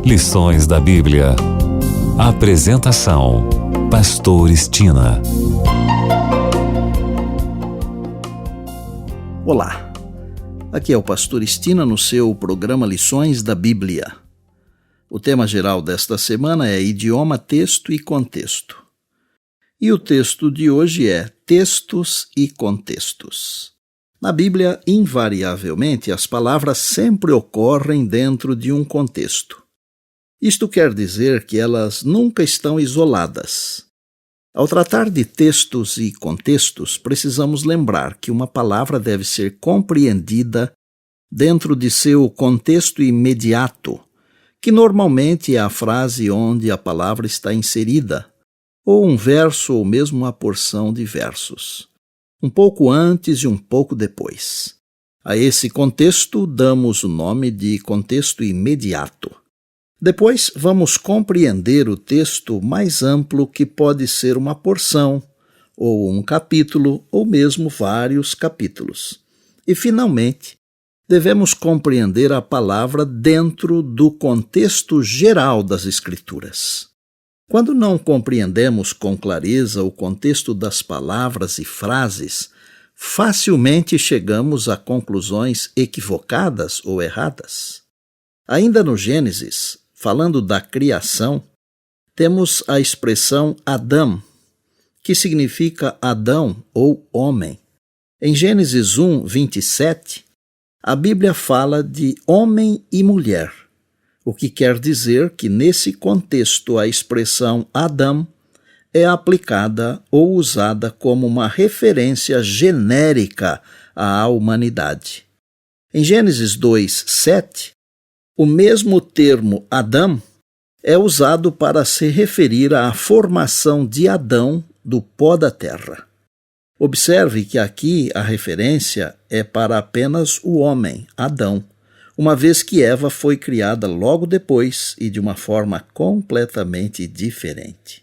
Lições da Bíblia. Apresentação: Pastor Estina. Olá, aqui é o Pastor Estina no seu programa Lições da Bíblia. O tema geral desta semana é idioma, texto e contexto. E o texto de hoje é textos e contextos. Na Bíblia, invariavelmente, as palavras sempre ocorrem dentro de um contexto. Isto quer dizer que elas nunca estão isoladas. Ao tratar de textos e contextos, precisamos lembrar que uma palavra deve ser compreendida dentro de seu contexto imediato, que normalmente é a frase onde a palavra está inserida, ou um verso ou mesmo uma porção de versos, um pouco antes e um pouco depois. A esse contexto damos o nome de contexto imediato. Depois, vamos compreender o texto mais amplo, que pode ser uma porção, ou um capítulo, ou mesmo vários capítulos. E, finalmente, devemos compreender a palavra dentro do contexto geral das Escrituras. Quando não compreendemos com clareza o contexto das palavras e frases, facilmente chegamos a conclusões equivocadas ou erradas. Ainda no Gênesis, falando da criação, temos a expressão Adão, que significa Adão ou homem. Em Gênesis 1, 27, a Bíblia fala de homem e mulher, o que quer dizer que nesse contexto a expressão Adão é aplicada ou usada como uma referência genérica à humanidade. Em Gênesis 2, 7, o mesmo termo Adão é usado para se referir à formação de Adão do pó da terra. Observe que aqui a referência é para apenas o homem, Adão, uma vez que Eva foi criada logo depois e de uma forma completamente diferente.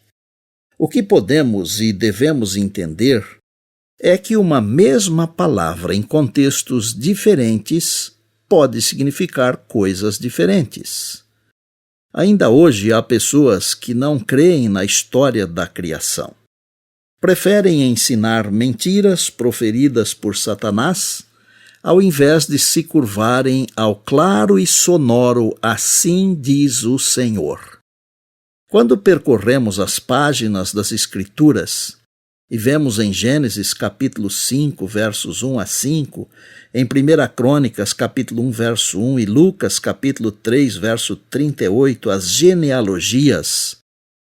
O que podemos e devemos entender é que uma mesma palavra em contextos diferentes pode significar coisas diferentes. Ainda hoje há pessoas que não creem na história da criação. Preferem ensinar mentiras proferidas por Satanás, ao invés de se curvarem ao claro e sonoro "Assim diz o Senhor". Quando percorremos as páginas das Escrituras e vemos em Gênesis capítulo 5, versos 1 a 5, em 1 Crônicas capítulo 1, verso 1 e Lucas capítulo 3, verso 38, as genealogias,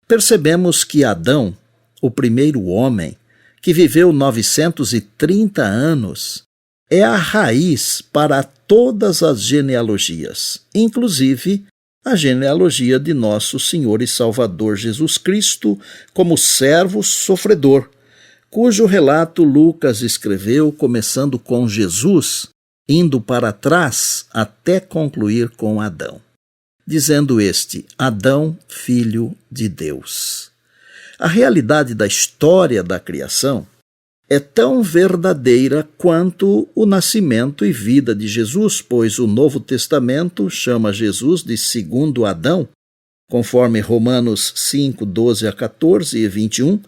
percebemos que Adão, o primeiro homem, que viveu 930 anos, é a raiz para todas as genealogias, inclusive a genealogia de nosso Senhor e Salvador Jesus Cristo como servo sofredor, cujo relato Lucas escreveu começando com Jesus, indo para trás até concluir com Adão, dizendo este: Adão, filho de Deus. A realidade da história da criação é tão verdadeira quanto o nascimento e vida de Jesus, pois o Novo Testamento chama Jesus de segundo Adão, conforme Romanos 5, 12 a 14 e 21,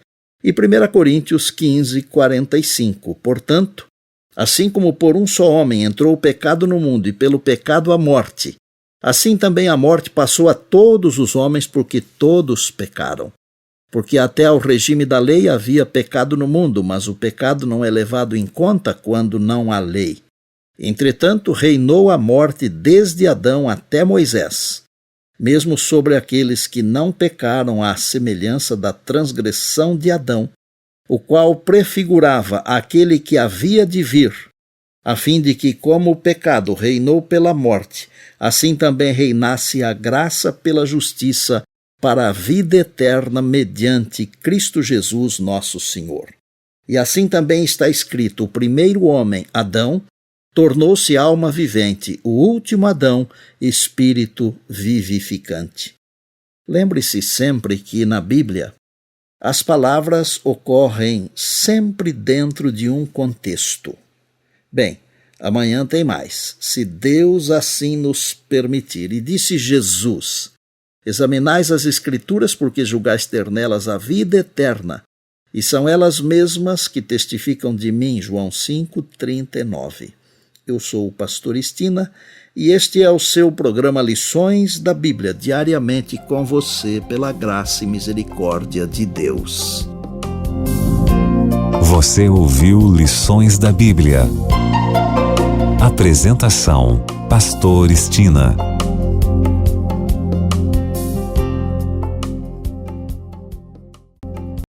e 1 Coríntios 15, 45. Portanto, assim como por um só homem entrou o pecado no mundo e pelo pecado a morte, assim também a morte passou a todos os homens porque todos pecaram. Porque até ao regime da lei havia pecado no mundo, mas o pecado não é levado em conta quando não há lei. Entretanto, reinou a morte desde Adão até Moisés, mesmo sobre aqueles que não pecaram à semelhança da transgressão de Adão, o qual prefigurava aquele que havia de vir, a fim de que, como o pecado reinou pela morte, assim também reinasse a graça pela justiça para a vida eterna mediante Cristo Jesus nosso Senhor. E assim também está escrito: o primeiro homem, Adão, tornou-se alma vivente, o último Adão, espírito vivificante. Lembre-se sempre que, na Bíblia, as palavras ocorrem sempre dentro de um contexto. Bem, Amanhã tem mais, se Deus assim nos permitir. E disse Jesus: examinais as Escrituras, porque julgais ter nelas a vida eterna, e são elas mesmas que testificam de mim. João 5:39. Eu sou o pastor Estina, e este é o seu programa Lições da Bíblia, diariamente com você, pela graça e misericórdia de Deus. Você ouviu Lições da Bíblia. Apresentação: Pastor Estina.